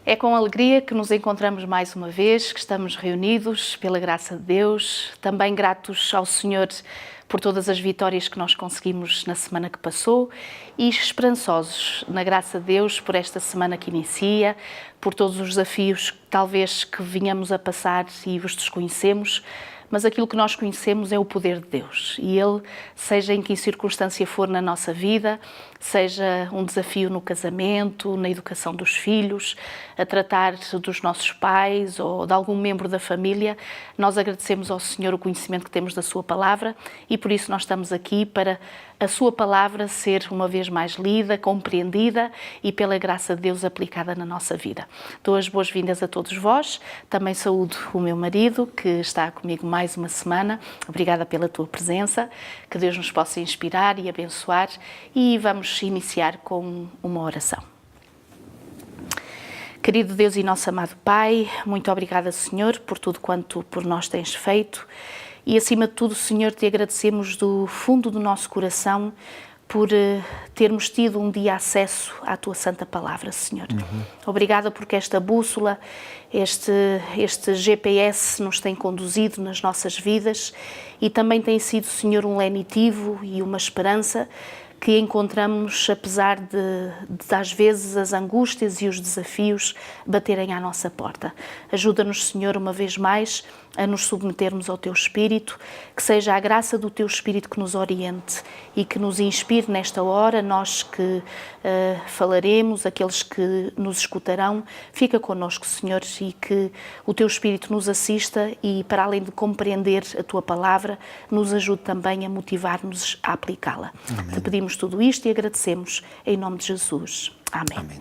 É com alegria que nos encontramos mais uma vez, que estamos reunidos pela graça de Deus, também gratos ao Senhor por todas as vitórias que nós conseguimos na semana que passou e esperançosos na graça de Deus por esta semana que inicia, por todos os desafios talvez que vinhamos a passar e os desconhecemos, mas aquilo que nós conhecemos é o poder de Deus e Ele, seja em que circunstância for na nossa vida, seja um desafio no casamento, na educação dos filhos, a tratar dos nossos pais ou de algum membro da família, nós agradecemos ao Senhor o conhecimento que temos da Sua Palavra e por isso nós estamos aqui para a Sua Palavra ser uma vez mais lida, compreendida e pela graça de Deus aplicada na nossa vida. Dou as boas-vindas a todos vós, também saúdo o meu marido que está comigo mais uma semana. Obrigada pela tua presença, que Deus nos possa inspirar e abençoar e vamos iniciar com uma oração. Querido Deus e nosso amado Pai, muito obrigada, Senhor, por tudo quanto por nós tens feito e, acima de tudo, Senhor, te agradecemos do fundo do nosso coração por termos tido um dia acesso à Tua Santa Palavra, Senhor. Obrigada porque esta bússola, este GPS nos tem conduzido nas nossas vidas e também tem sido, Senhor, um lenitivo e uma esperança que encontramos apesar de às vezes as angústias e os desafios baterem à nossa porta. Ajuda-nos, Senhor, uma vez mais a nos submetermos ao Teu Espírito, que seja a graça do Teu Espírito que nos oriente e que nos inspire nesta hora, nós que falaremos, aqueles que nos escutarão, fica connosco, Senhor, e que o Teu Espírito nos assista e, para além de compreender a Tua Palavra, nos ajude também a motivar-nos a aplicá-la. Te pedimos tudo isto e agradecemos em nome de Jesus. Amém. Amém.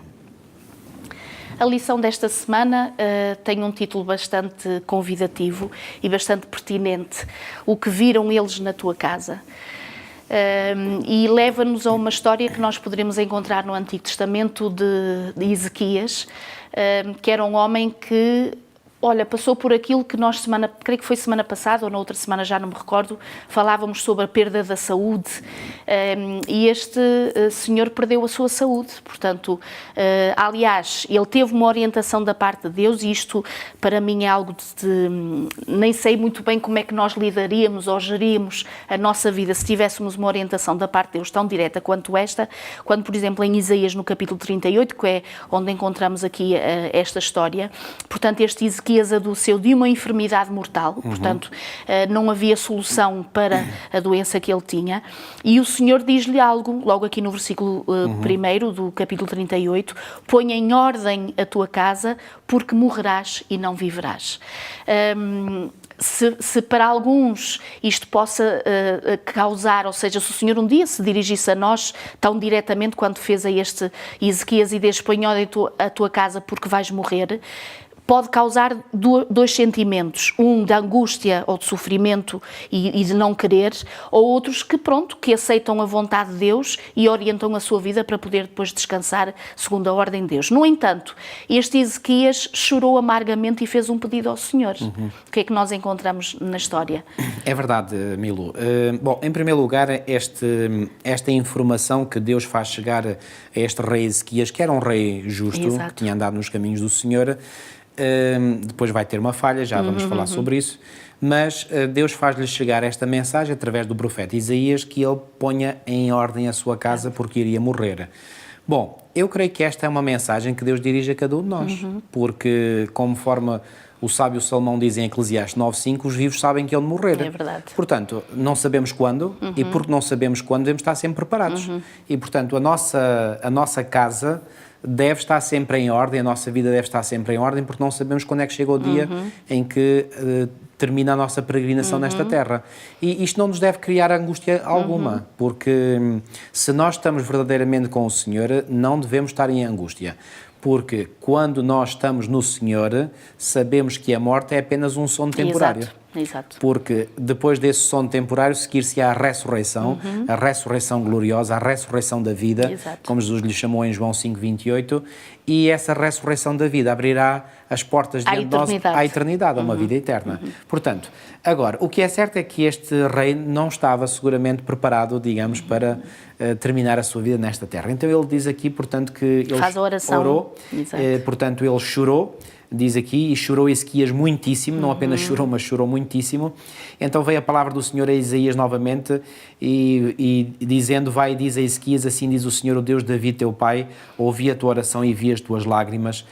A lição desta semana tem um título bastante convidativo e bastante pertinente. O que viram eles na tua casa? E leva-nos a uma história que nós poderemos encontrar no Antigo Testamento de Ezequias, que era um homem que, passou por aquilo que nós, creio que foi semana passada ou na outra semana, já não me recordo, falávamos sobre a perda da saúde e este senhor perdeu a sua saúde, portanto, aliás, ele teve uma orientação da parte de Deus e isto para mim é algo nem sei muito bem como é que nós lidaríamos ou geríamos a nossa vida se tivéssemos uma orientação da parte de Deus tão direta quanto esta, quando, por exemplo, em Isaías, no capítulo 38, que é onde encontramos aqui esta história, portanto, este Ezequias adoeceu de uma enfermidade mortal, portanto, não havia solução para a doença que ele tinha, e o Senhor diz-lhe algo, logo aqui no versículo 1 do capítulo 38, põe em ordem a tua casa, porque morrerás e não viverás. Se para alguns isto possa causar, ou seja, se o Senhor um dia se dirigisse a nós tão diretamente quando fez a este Ezequias e diz, põe em ordem a tua casa porque vais morrer, pode causar dois sentimentos, um de angústia ou de sofrimento e de não querer, ou outros que aceitam a vontade de Deus e orientam a sua vida para poder depois descansar segundo a ordem de Deus. No entanto, este Ezequias chorou amargamente e fez um pedido ao Senhor. O que é que nós encontramos na história? É verdade, Milu. Bom, em primeiro lugar, esta informação que Deus faz chegar a este rei Ezequias, que era um rei justo, Exato, que tinha andado nos caminhos do Senhor, depois vai ter uma falha, já vamos falar sobre isso, mas Deus faz-lhe chegar esta mensagem através do profeta Isaías que ele ponha em ordem a sua casa porque iria morrer. Bom, eu creio que esta é uma mensagem que Deus dirige a cada um de nós, porque conforme o sábio Salomão diz em Eclesiastes 9:5, os vivos sabem que hão de morrer. é verdade. Portanto, não sabemos quando, e porque não sabemos quando, devemos estar sempre preparados. E, portanto, a nossa casa deve estar sempre em ordem, a nossa vida deve estar sempre em ordem, porque não sabemos quando é que chega o dia em que termina a nossa peregrinação nesta terra. E isto não nos deve criar angústia alguma, porque se nós estamos verdadeiramente com o Senhor, não devemos estar em angústia. Porque quando nós estamos no Senhor, sabemos que a morte é apenas um sono temporário. Exato. Exato. Porque depois desse sono temporário seguir-se-á a ressurreição gloriosa, a ressurreição da vida, Exato. como Jesus lhe chamou em João 5:28, e essa ressurreição da vida abrirá as portas diante de nós à eternidade, a uma vida eterna. Portanto, agora, o que é certo é que este rei não estava seguramente preparado, digamos, para terminar a sua vida nesta terra. Então ele diz aqui, portanto, que ele faz a oração. Orou, portanto ele chorou, diz aqui, e chorou Ezequias muitíssimo, não apenas chorou, mas chorou muitíssimo. Então veio a palavra do Senhor a Isaías novamente e dizendo, vai e diz a Ezequias, assim diz o Senhor, o Deus de Davi, teu pai, ouvi a tua oração e vi as tuas lágrimas.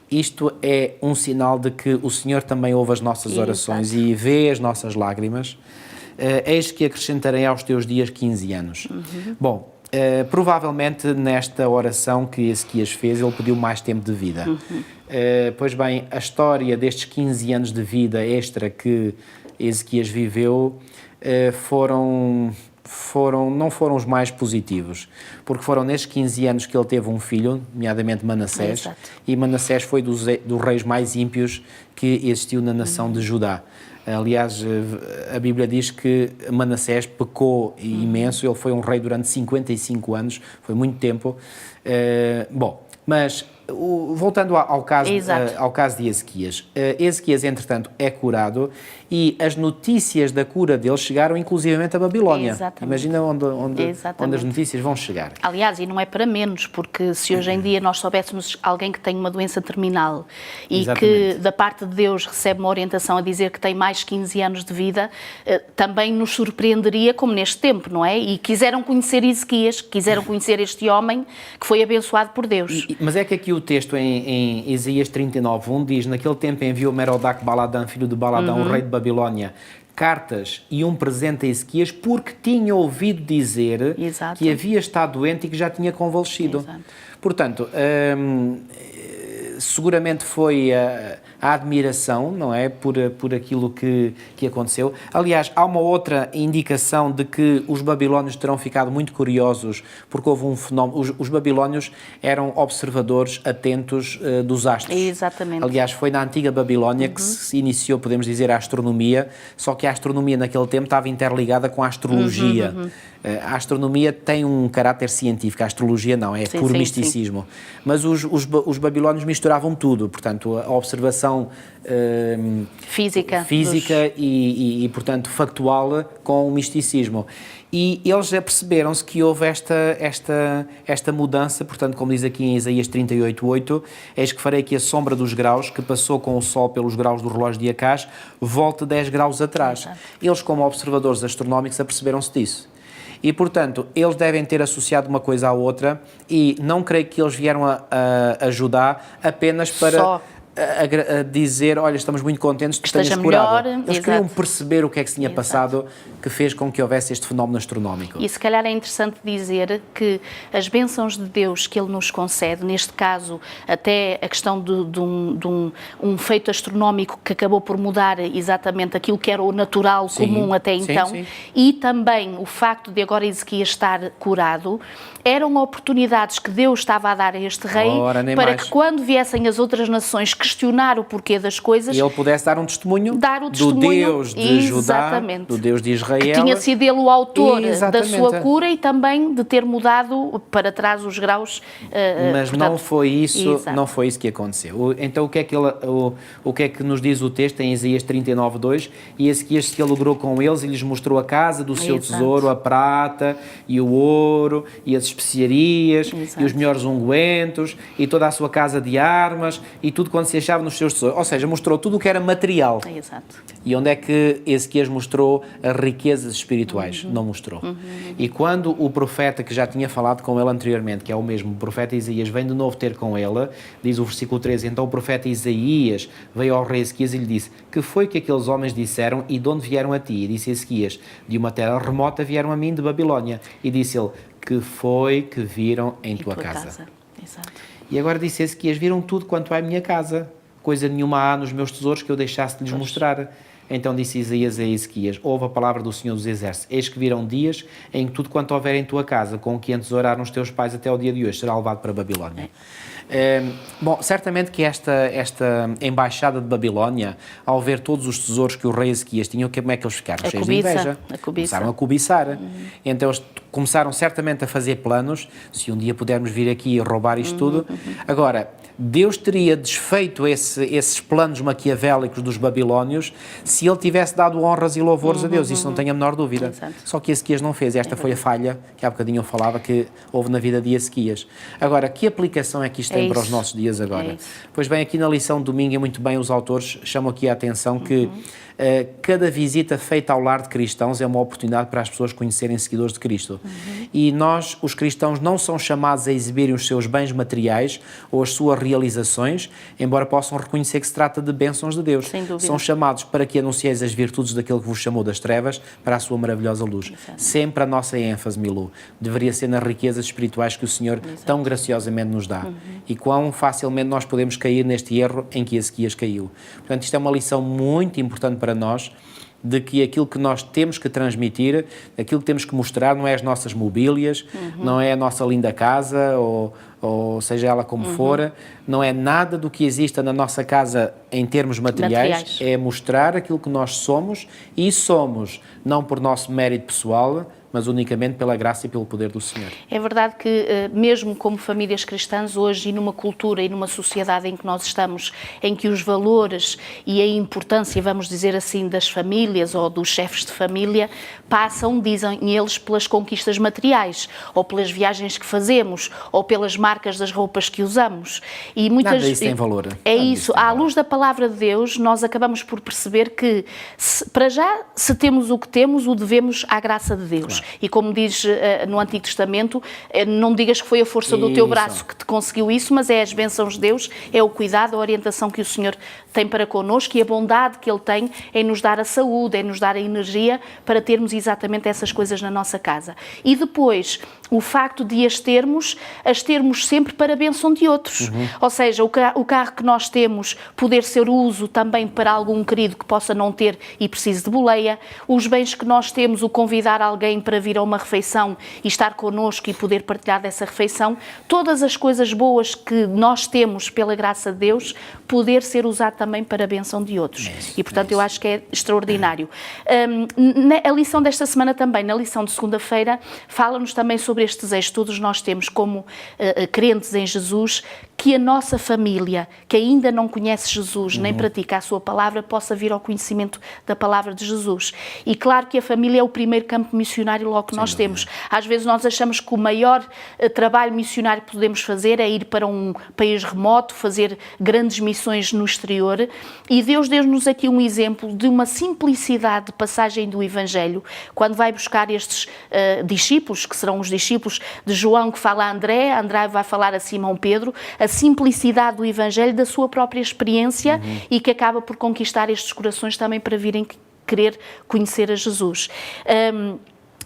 Isto é um sinal de que o Senhor também ouve as nossas orações e vê as nossas lágrimas. Eis que acrescentarei aos teus dias 15 anos. Bom, provavelmente nesta oração que Ezequias fez, ele pediu mais tempo de vida. Pois bem, a história destes 15 anos de vida extra que Ezequias viveu não foram os mais positivos, porque foram nestes 15 anos que ele teve um filho, nomeadamente Manassés, Exato. e Manassés foi dos reis mais ímpios que existiu na nação de Judá. Aliás, a Bíblia diz que Manassés pecou imenso, ele foi um rei durante 55 anos, foi muito tempo. Mas voltando ao caso de Ezequias, Ezequias, entretanto, é curado e as notícias da cura dele chegaram inclusivamente a Babilónia. Exatamente. Imagina onde as notícias vão chegar. Aliás, e não é para menos, porque se hoje em dia nós soubéssemos alguém que tem uma doença terminal e que da parte de Deus recebe uma orientação a dizer que tem mais 15 anos de vida, também nos surpreenderia como neste tempo, não é? E quiseram conhecer Ezequias, quiseram conhecer este homem que foi abençoado por Deus. Mas é que aqui o texto em Isaías 39:1 diz, naquele tempo enviou Merodach Baladã, filho de Baladão, o rei de Babilónia, cartas e um presente a Ezequias, porque tinha ouvido dizer que havia estado doente e que já tinha convalescido. Exato. Portanto, seguramente foi a admiração, não é, por aquilo que aconteceu. Aliás, há uma outra indicação de que os babilónios terão ficado muito curiosos, porque houve um fenómeno. Os babilónios eram observadores atentos dos astros. Exatamente. Aliás, foi na antiga Babilónia que se iniciou, podemos dizer, a astronomia, só que a astronomia naquele tempo estava interligada com a astrologia. A astronomia tem um caráter científico, a astrologia não, é puro misticismo. Sim. Mas os babilónios misturavam tudo, portanto, a observação física e, portanto, factual com o misticismo. E eles já perceberam-se que houve esta mudança, portanto, como diz aqui em Isaías 38:8, eis que farei que a sombra dos graus, que passou com o sol pelos graus do relógio de Acás, volte 10 graus atrás. Exato. Eles, como observadores astronómicos, aperceberam-se disso. E, portanto, eles devem ter associado uma coisa à outra e não creio que eles vieram a ajudar apenas para a dizer, olha, estamos muito contentes que estejas curado. Eles queriam perceber o que é que se tinha passado que fez com que houvesse este fenómeno astronómico. E se calhar é interessante dizer que as bênçãos de Deus que Ele nos concede, neste caso até a questão de um feito astronómico que acabou por mudar exatamente aquilo que era o natural comum até então, e também o facto de agora Ezequias estar curado, eram oportunidades que Deus estava a dar a este rei para que quando viessem as outras nações questionar o porquê das coisas, e ele pudesse dar um testemunho do Deus de Judá, do Deus de Israel, que tinha sido ele o autor da sua cura e também de ter mudado para trás os graus. Mas portanto, não foi isso que aconteceu. Então o que é que nos diz o texto em Isaías 39:2? E Ezequias se alegrou com eles e lhes mostrou a casa do seu tesouro, a prata e o ouro e as especiarias e os melhores ungüentos e toda a sua casa de armas e tudo quanto se achava nos seus tesouros. Ou seja, mostrou tudo o que era material. Exato. E onde é que Ezequias mostrou as riquezas espirituais? Não mostrou. E quando o profeta que já tinha falado com ele anteriormente, que é o mesmo profeta Isaías, vem de novo ter com ele, diz o versículo 13, então o profeta Isaías veio ao rei Ezequias e lhe disse, que foi que aqueles homens disseram e de onde vieram a ti? E disse Ezequias, de uma terra remota vieram a mim de Babilónia. E disse ele, que foi que viram em tua casa. Exato. E agora disse Ezequias, viram tudo quanto há em minha casa, coisa nenhuma há nos meus tesouros que eu deixasse de lhes mostrar. Então disse Isaías a Ezequias: ouve a palavra do Senhor dos Exércitos, eis que virão dias em que tudo quanto houver em tua casa, com o que antes oraram os teus pais até o dia de hoje, será levado para a Babilónia. Bom, certamente que esta embaixada de Babilónia, ao ver todos os tesouros que o rei Ezequias tinha, como é que eles ficaram? Cheios de inveja. Começaram a cobiçar. Então eles começaram certamente a fazer planos, se um dia pudermos vir aqui e roubar isto tudo. Agora, Deus teria desfeito esses planos maquiavélicos dos babilónios se ele tivesse dado honras e louvores a Deus, isso não tenho a menor dúvida. Exato. Só que Ezequias não fez, esta foi a falha que há bocadinho eu falava que houve na vida de Ezequias. Agora, que aplicação é que isto tem para os nossos dias agora? Pois bem, aqui na lição de domingo, e muito bem os autores chamam aqui a atenção que cada visita feita ao lar de cristãos é uma oportunidade para as pessoas conhecerem seguidores de Cristo. E nós, os cristãos, não são chamados a exibirem os seus bens materiais ou as suas realizações, embora possam reconhecer que se trata de bênçãos de Deus. Sem dúvida. São chamados para que anuncieis as virtudes daquele que vos chamou das trevas para a sua maravilhosa luz. Exato. Sempre a nossa ênfase, Milu, deveria ser nas riquezas espirituais que o Senhor tão graciosamente nos dá. E quão facilmente nós podemos cair neste erro em que Ezequias caiu. Portanto, isto é uma lição muito importante para nós, de que aquilo que nós temos que transmitir, aquilo que temos que mostrar não é as nossas mobílias, não é a nossa linda casa, ou seja ela como for, não é nada do que exista na nossa casa em termos materiais, é mostrar aquilo que nós somos, e somos não por nosso mérito pessoal, mas unicamente pela graça e pelo poder do Senhor. É verdade que, mesmo como famílias cristãs, hoje, e numa cultura e numa sociedade em que nós estamos, em que os valores e a importância, vamos dizer assim, das famílias ou dos chefes de família passam, dizem eles, pelas conquistas materiais, ou pelas viagens que fazemos, ou pelas marcas das roupas que usamos. E muitas nada disso tem valor. É isso. À luz da palavra de Deus, nós acabamos por perceber que, para já, se temos o que temos, o devemos à graça de Deus. Claro. E como diz no Antigo Testamento, não digas que foi a força do teu braço que te conseguiu isso, mas é as bênçãos de Deus, é o cuidado, a orientação que o Senhor tem para connosco e a bondade que Ele tem em nos dar a saúde, em nos dar a energia para termos exatamente essas coisas na nossa casa. E depois, o facto de as termos sempre para a bênção de outros. Ou seja, o carro que nós temos poder ser uso também para algum querido que possa não ter e precise de boleia. Os bens que nós temos, o convidar alguém para vir a uma refeição e estar connosco e poder partilhar dessa refeição. Todas as coisas boas que nós temos pela graça de Deus, poder ser usado também para a bênção de outros. E, portanto, eu acho que é extraordinário. A lição desta semana também, na lição de segunda-feira, fala-nos também sobre este desejo que todos nós temos como crentes em Jesus, que a nossa família, que ainda não conhece Jesus, nem pratica a sua palavra, possa vir ao conhecimento da palavra de Jesus. E claro que a família é o primeiro campo missionário logo que nós temos. Às vezes nós achamos que o maior trabalho missionário que podemos fazer é ir para um país remoto, fazer grandes missões no exterior, e Deus deu-nos aqui um exemplo de uma simplicidade de passagem do Evangelho, quando vai buscar estes discípulos, que serão os discípulos de João, que fala a André, André vai falar a Simão Pedro, a simplicidade do Evangelho, da sua própria experiência, e que acaba por conquistar estes corações também para virem querer conhecer a Jesus.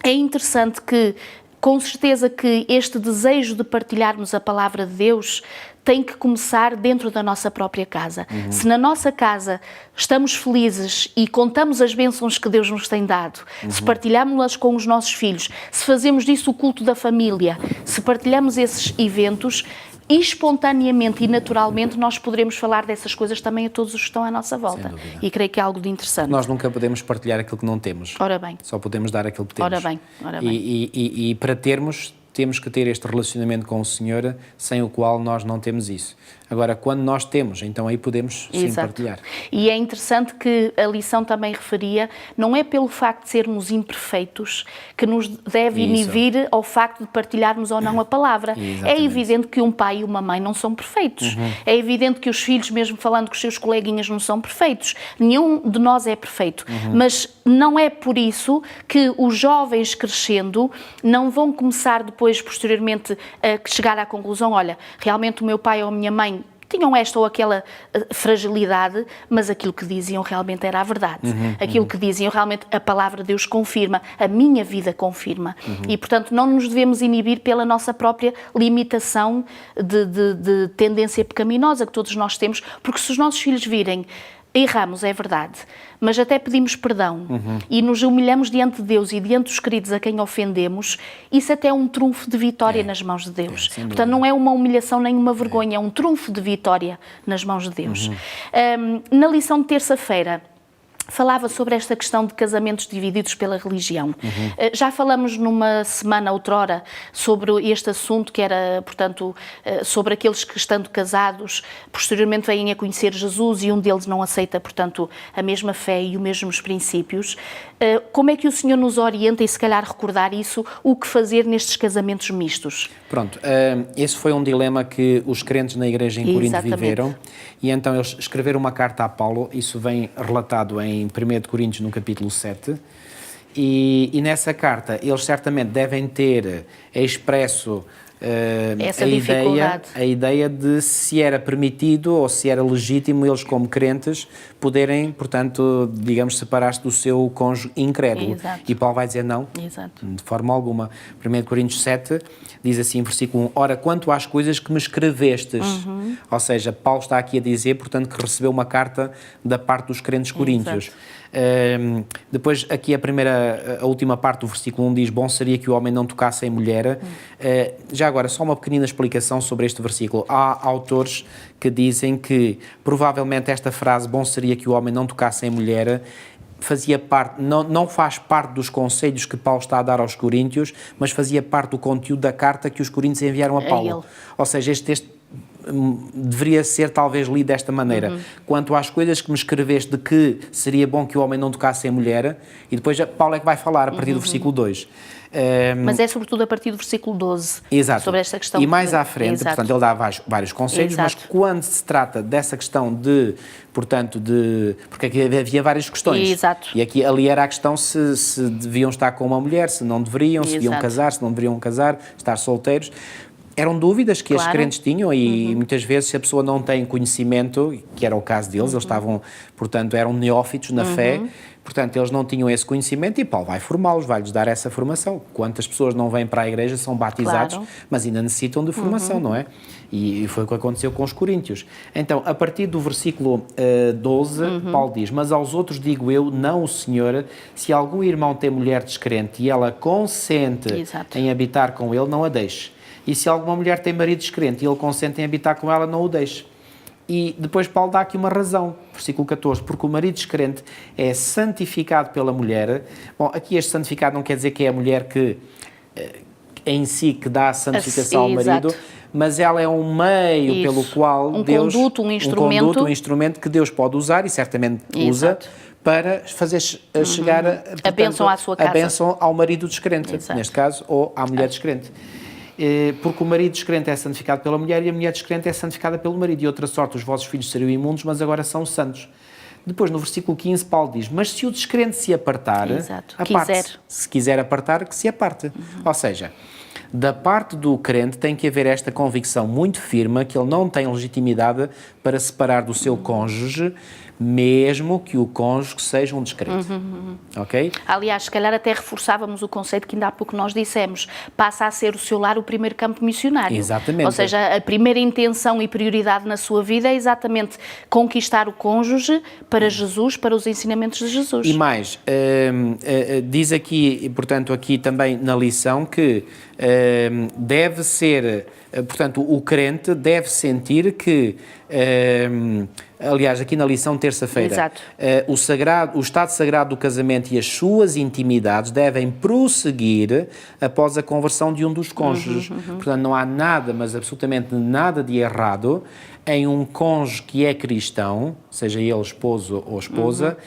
É interessante que, com certeza que este desejo de partilharmos a palavra de Deus tem que começar dentro da nossa própria casa. Se na nossa casa estamos felizes e contamos as bênçãos que Deus nos tem dado, se partilhamos-las com os nossos filhos, se fazemos disso o culto da família, se partilhamos esses eventos, espontaneamente e naturalmente nós poderemos falar dessas coisas também a todos os que estão à nossa volta. E creio que é algo de interessante. Nós nunca podemos partilhar aquilo que não temos. Ora bem. Só podemos dar aquilo que temos. Ora bem. E para termos, temos que ter este relacionamento com o Senhor, sem o qual nós não temos isso. Agora, quando nós temos, então aí podemos sim partilhar. E é interessante que a lição também referia, não é pelo facto de sermos imperfeitos que nos deve inibir ao facto de partilharmos ou não a palavra. É evidente que um pai e uma mãe não são perfeitos. É evidente que os filhos, mesmo falando com os seus coleguinhas, não são perfeitos. Nenhum de nós é perfeito. Mas não é por isso que os jovens crescendo não vão começar depois, posteriormente, a chegar à conclusão, olha, realmente o meu pai ou a minha mãe tinham esta ou aquela fragilidade, mas aquilo que diziam realmente era a verdade. Aquilo que diziam realmente a palavra de Deus confirma, a minha vida confirma. E, portanto, não nos devemos inibir pela nossa própria limitação de tendência pecaminosa que todos nós temos, porque se os nossos filhos virem erramos, é verdade, mas até pedimos perdão e nos humilhamos diante de Deus e diante dos queridos a quem ofendemos, isso até é um trunfo de vitória nas mãos de Deus. Portanto, não é uma humilhação nem uma vergonha, é um trunfo de vitória nas mãos de Deus. Na lição de terça-feira, falava sobre esta questão de casamentos divididos pela religião. Já falamos numa semana outrora sobre este assunto, que era, portanto, sobre aqueles que, estando casados, posteriormente vêm a conhecer Jesus e um deles não aceita, portanto, a mesma fé e os mesmos princípios. Como é que o Senhor nos orienta, e se calhar recordar isso, o que fazer nestes casamentos mistos? Pronto, esse foi um dilema que os crentes na igreja em Corinto viveram, e então eles escreveram uma carta a Paulo, isso vem relatado em 1 Coríntios, no capítulo 7, e nessa carta eles certamente devem ter expresso a ideia de se era permitido ou se era legítimo eles, como crentes, poderem, portanto, digamos, separar-se do seu cônjuge incrédulo. Exato. E Paulo vai dizer não, Exato. de forma alguma. 1 Coríntios 7 diz assim, versículo 1, ora, quanto às coisas que me escrevestes, ou seja, Paulo está aqui a dizer, portanto, que recebeu uma carta da parte dos crentes coríntios. Depois, aqui a última parte do versículo 1 diz, bom seria que o homem não tocasse em mulher. Já agora, só uma pequenina explicação sobre este versículo. Há autores que dizem que, provavelmente, esta frase, bom seria que o homem não tocasse em mulher, fazia parte, não faz parte dos conselhos que Paulo está a dar aos coríntios, mas fazia parte do conteúdo da carta que os coríntios enviaram a Paulo. Ou seja, este texto deveria ser talvez lido desta maneira. Quanto às coisas que me escreveste de que seria bom que o homem não tocasse em mulher, e depois Paulo é que vai falar a partir do versículo 2. Mas é sobretudo a partir do versículo 12, exato, sobre esta questão. E mais à frente, exato, portanto, ele dá vários conselhos, exato, mas quando se trata dessa questão de, portanto, porque aqui havia várias questões. Exato. E ali era a questão se deviam estar com uma mulher, se não deveriam, se deviam casar, se não deveriam casar, estar solteiros. Eram dúvidas que, claro, os crentes tinham e muitas vezes se a pessoa não tem conhecimento, que era o caso deles, eles estavam, portanto, eram neófitos na fé, portanto, eles não tinham esse conhecimento e Paulo vai formá-los, vai-lhes dar essa formação. Quantas pessoas não vêm para a igreja, são batizados, claro, mas ainda necessitam de formação, não é? E foi o que aconteceu com os coríntios. Então, a partir do versículo 12, Paulo diz, mas aos outros digo eu, não o Senhor, se algum irmão tem mulher descrente e ela consente, exato, em habitar com ele, não a deixe. E se alguma mulher tem marido descrente e ele consente em habitar com ela, não o deixe. E depois Paulo dá aqui uma razão, versículo 14, porque o marido descrente é santificado pela mulher. Bom, aqui este santificado não quer dizer que é a mulher que em si que dá a santificação ao marido, exato, mas ela é um meio, isso, pelo qual Deus... um instrumento que Deus pode usar e certamente usa, exato, para fazer chegar portanto, a bênção à sua casa. A bênção ao marido descrente, exato, neste caso, ou à mulher descrente. Porque o marido descrente é santificado pela mulher e a mulher descrente é santificada pelo marido. E outra sorte, os vossos filhos seriam imundos, mas agora são santos. Depois, no versículo 15, Paulo diz, mas se o descrente se apartar, aparte-se. Se quiser apartar, que se aparte. Ou seja, da parte do crente tem que haver esta convicção muito firme que ele não tem legitimidade para separar do seu cônjuge, mesmo que o cônjuge seja um descrente. Ok? Aliás, se calhar até reforçávamos o conceito que ainda há pouco nós dissemos, passa a ser o seu lar o primeiro campo missionário. Exatamente. Ou seja, a primeira intenção e prioridade na sua vida é exatamente conquistar o cônjuge para Jesus, para os ensinamentos de Jesus. E mais, diz aqui, portanto, aqui também na lição que deve ser, portanto, o crente deve sentir que, aliás, aqui na lição terça-feira, o estado sagrado do casamento e as suas intimidades devem prosseguir após a conversão de um dos cônjuges. Portanto, não há nada, mas absolutamente nada de errado em um cônjuge que é cristão, seja ele esposo ou esposa,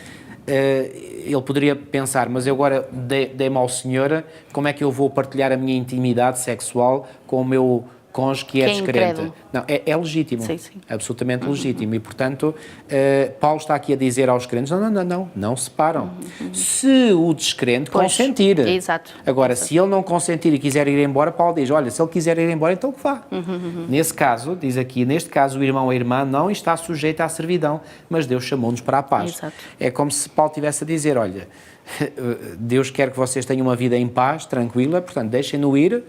ele poderia pensar, mas eu agora dei-me ao Senhor, como é que eu vou partilhar a minha intimidade sexual com o meu cônjuge que é descrente? Não, é legítimo, sim, absolutamente legítimo. E, portanto, Paulo está aqui a dizer aos crentes, não separam. Se o descrente consentir. Exato. Agora, se ele não consentir e quiser ir embora, Paulo diz, olha, se ele quiser ir embora, então que vá. Nesse caso, diz aqui, neste caso, o irmão ou a irmã não está sujeito à servidão, mas Deus chamou-nos para a paz. Exato. É como se Paulo estivesse a dizer, olha, Deus quer que vocês tenham uma vida em paz, tranquila, portanto, deixem-no ir,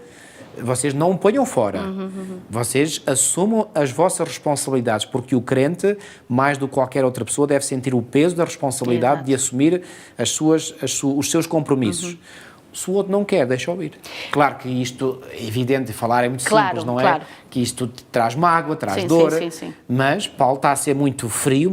vocês não o ponham fora. Vocês assumam as vossas responsabilidades, porque o crente, mais do que qualquer outra pessoa, deve sentir o peso da responsabilidade de assumir os seus compromissos. Se o outro não quer, deixa-o ir. Claro que isto, é evidente, falar é muito simples, não é? Que isto traz mágoa, traz dor, mas Paulo está a ser muito frio,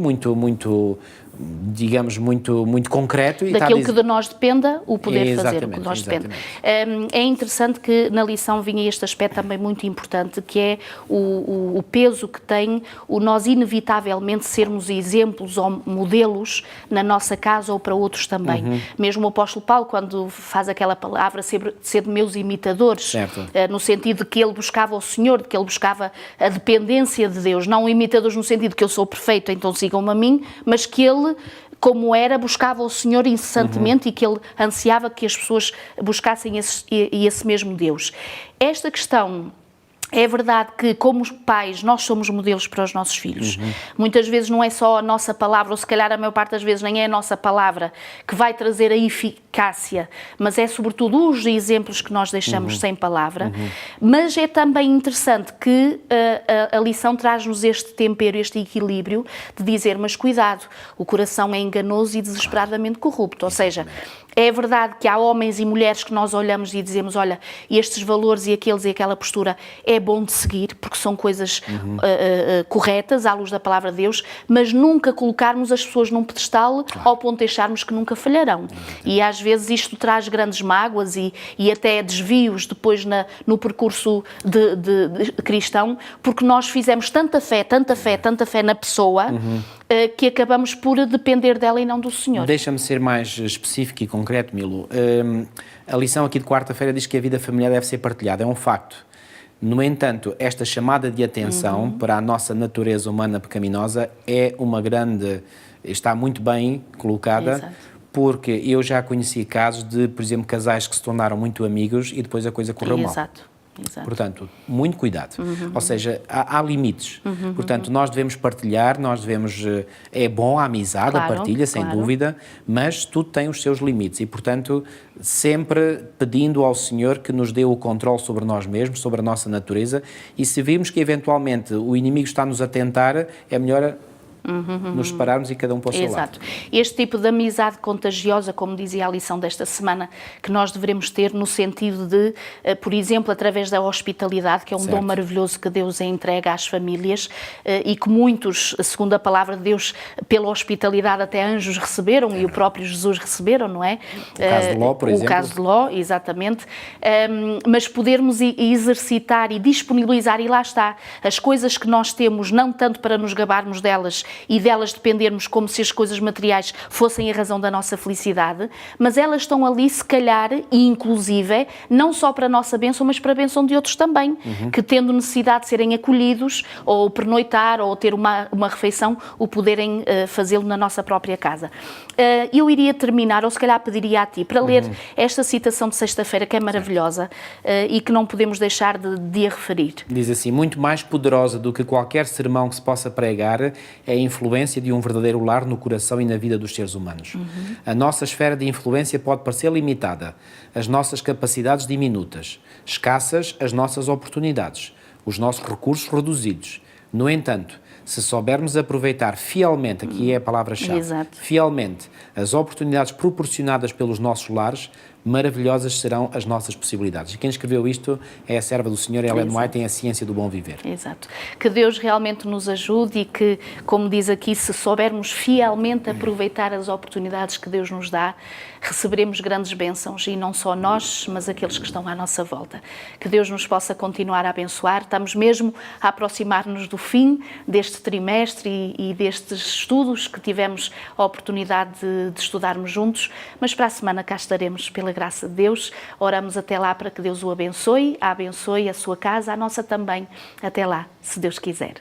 digamos, muito concreto. Daquilo que de nós dependa, o poder fazer o que de nós depende. É interessante que na lição vinha este aspecto também muito importante, que é o peso que tem o nós inevitavelmente sermos exemplos ou modelos na nossa casa ou para outros também. Mesmo o apóstolo Paulo, quando faz aquela palavra, ser de meus imitadores, no sentido de que ele buscava o Senhor, de que ele buscava a dependência de Deus, não imitadores no sentido que eu sou perfeito, então sigam-me a mim, mas que ele, como era, buscava o Senhor incessantemente e que ele ansiava que as pessoas buscassem esse mesmo Deus. Esta questão, é verdade que, como pais, nós somos modelos para os nossos filhos. Muitas vezes não é só a nossa palavra, ou se calhar a maior parte das vezes nem é a nossa palavra que vai trazer a eficácia, mas é sobretudo os exemplos que nós deixamos sem palavra. Mas é também interessante que a lição traz-nos este tempero, este equilíbrio de dizer, mas cuidado, o coração é enganoso e desesperadamente corrupto. Ou seja, é verdade que há homens e mulheres que nós olhamos e dizemos, olha, estes valores e aquela postura é bom de seguir, porque são coisas corretas à luz da palavra de Deus, mas nunca colocarmos as pessoas num pedestal ao ponto de acharmos que nunca falharão. E às vezes isto traz grandes mágoas e até desvios depois no percurso de cristão, porque nós fizemos tanta fé na pessoa, que acabamos por depender dela e não do Senhor. Deixa-me ser mais específico e concreto, Milo. A lição aqui de quarta-feira diz que a vida familiar deve ser partilhada, é um facto. No entanto, esta chamada de atenção para a nossa natureza humana pecaminosa está muito bem colocada, porque eu já conheci casos de, por exemplo, casais que se tornaram muito amigos e depois a coisa correu mal. Portanto, muito cuidado. Ou seja, há limites. Portanto, nós devemos partilhar, é bom a amizade, a partilha, sem dúvida, mas tudo tem os seus limites e, portanto, sempre pedindo ao Senhor que nos dê o controle sobre nós mesmos, sobre a nossa natureza, e se virmos que eventualmente o inimigo está-nos a tentar, é melhor nos separarmos e cada um para o seu lado. Este tipo de amizade contagiosa, como dizia a lição desta semana, que nós devemos ter no sentido de, por exemplo, através da hospitalidade, que é um dom maravilhoso que Deus entrega às famílias e que muitos, segundo a palavra de Deus, pela hospitalidade até anjos receberam e o próprio Jesus receberam, não é? O caso de Ló, por exemplo. O caso de Ló, exatamente. Mas podermos exercitar e disponibilizar, e lá está, as coisas que nós temos, não tanto para nos gabarmos delas e delas dependermos como se as coisas materiais fossem a razão da nossa felicidade, mas elas estão ali, se calhar, e inclusive, não só para a nossa bênção, mas para a bênção de outros também, que tendo necessidade de serem acolhidos, ou pernoitar, ou ter uma refeição, o poderem fazê-lo na nossa própria casa. Eu iria terminar, ou se calhar pediria a ti, para ler esta citação de sexta-feira, que é maravilhosa, e que não podemos deixar de a referir. Diz assim, muito mais poderosa do que qualquer sermão que se possa pregar é a influência de um verdadeiro lar no coração e na vida dos seres humanos. A nossa esfera de influência pode parecer limitada, as nossas capacidades diminutas, escassas as nossas oportunidades, os nossos recursos reduzidos. No entanto, se soubermos aproveitar fielmente, aqui é a palavra-chave, fielmente as oportunidades proporcionadas pelos nossos lares, maravilhosas serão as nossas possibilidades. E quem escreveu isto é a serva do Senhor, Ellen White, tem a ciência do bom viver. Exato. Que Deus realmente nos ajude e que, como diz aqui, se soubermos fielmente aproveitar as oportunidades que Deus nos dá, receberemos grandes bênçãos, e não só nós, mas aqueles que estão à nossa volta. Que Deus nos possa continuar a abençoar. Estamos mesmo a aproximar-nos do fim deste trimestre e destes estudos que tivemos a oportunidade de estudarmos juntos, mas para a semana cá estaremos, pela graça de Deus. Oramos até lá para que Deus o abençoe a sua casa, a nossa também. Até lá, se Deus quiser.